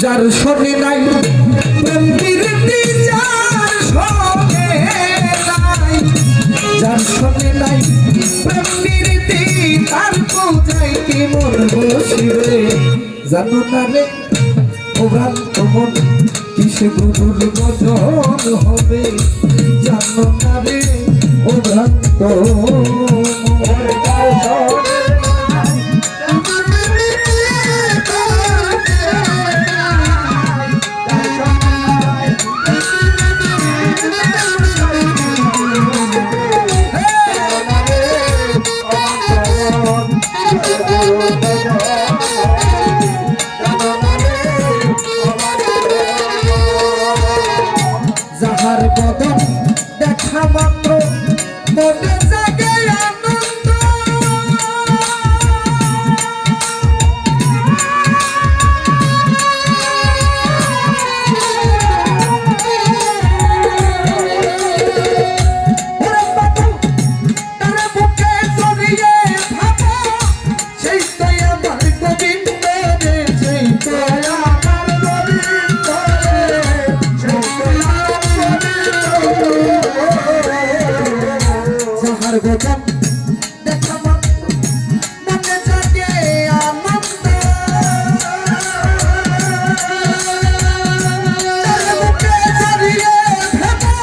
যার শোনে নাই প্রেম প্রীতি যার শোনে নাই যার শোনে নাই প্রেম প্রীতি তার পৌঁছায় কি মন বসিবে জানো না রে ও ভ্রান্ত মন কিসে গুরুর ভজন হবে জানো না রে ও ভ্রান্ত যাহার বদন দেখা মাত্র মনে জাগে আনন্দ তার বুকে জড়িয়ে ভাবো সেই তো আমার গোবিন্দ রে সেই তো আমার গোবিন্দ রে সেই তো যাহার বদন দেখা মাত্র মনে জাগে আনন্দ তার বুকে জড়িয়ে ভাবো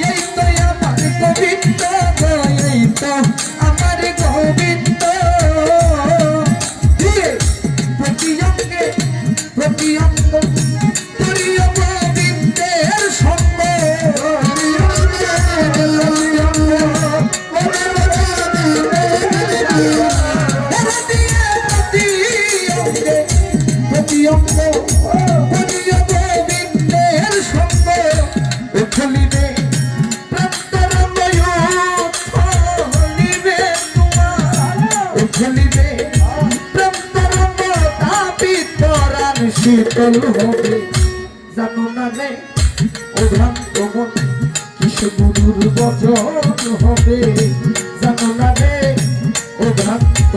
এই তো আমার গোবিন্দ গো এই তো আমার গোবিন্দ প্রতি অঙ্গে প্রতি অঙ্গ প্রিয় গোবিন্দের সঙ্গ প্রতি অঙ্গ প্রিয় গোবিন্দের সঙ্গ উঠলিবে প্রান্তরময় উঠলিবে তোমার উঠলিবে প্রান্তরম তাপিত পরাণ শীতল হবে জানো না রে ও ভ্রান্ত মন কিসে গুরুর ভজন হবে জানো না রে ও ভ্রান্ত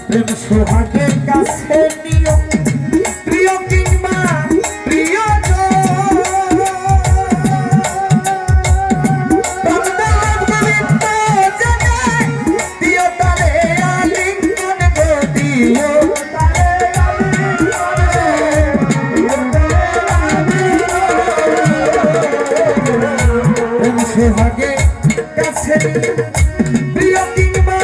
প্রেম সোহাগের কাছে নিও প্রিয় কিংবা প্রিয় দিও তারে আলিঙ্গন গো দিও প্রেম সোহাগের কাছে প্রিয় কিংবা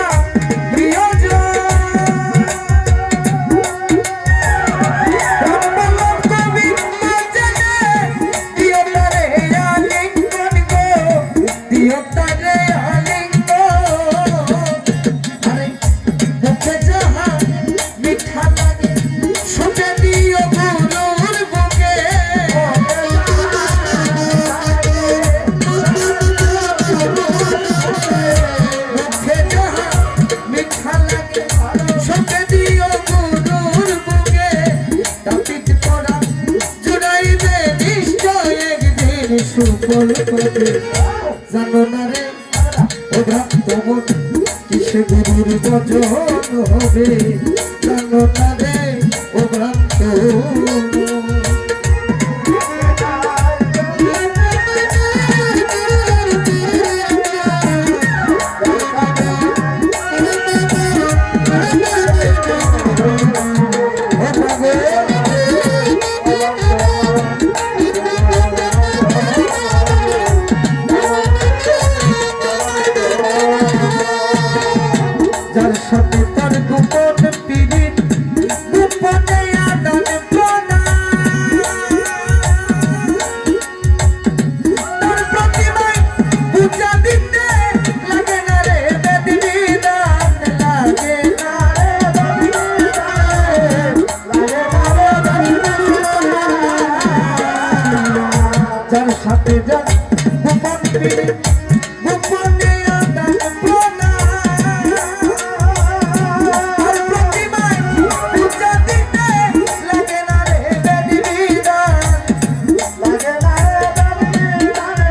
সুফল পাবে জানো না রে ও ভ্রান্ত মন কিসে গুরুর ভজন হবে জানো না রে ও ভ্রান্ত যার সাথে তার গোপন পীড়িত গোপনে আদান প্রদান যার সাথে যা গোপন পিড়ি গোপনে আদান প্রদান আর প্রতিমায় পূজা দিতে লাগে না রে বেদিবিধান লাগে না রে বেদিবিধান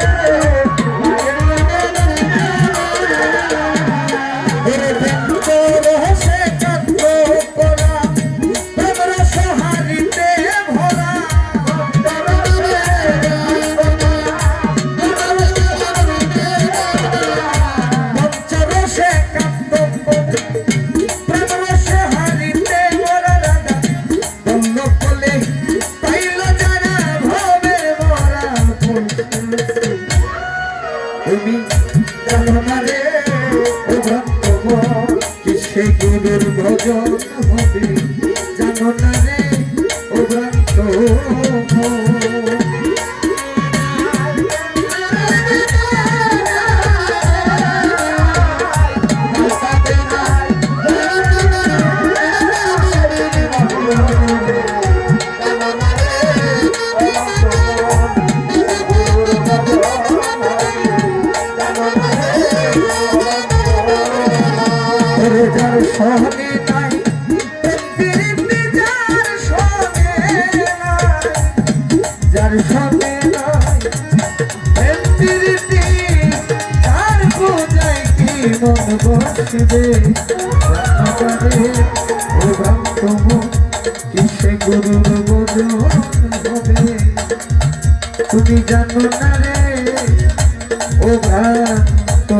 ওরে বেন্ত রহস্যে কান্ত করা প্রেম রস হারিতে ভরা তুমি জানো না রে ও ভক্তগণ কিসে গুরুর ভজন হবে জানো না রে ও ভক্তগণ যার সহনে নাই প্রীতি যার সহনে নাই যার সহনে নাই প্রীতি তার পূজায় কি মন বসবে জানবে ও ভক্তম কিসে গুরুর ভজন হবে তুমি জানো না রে ও ভক্ত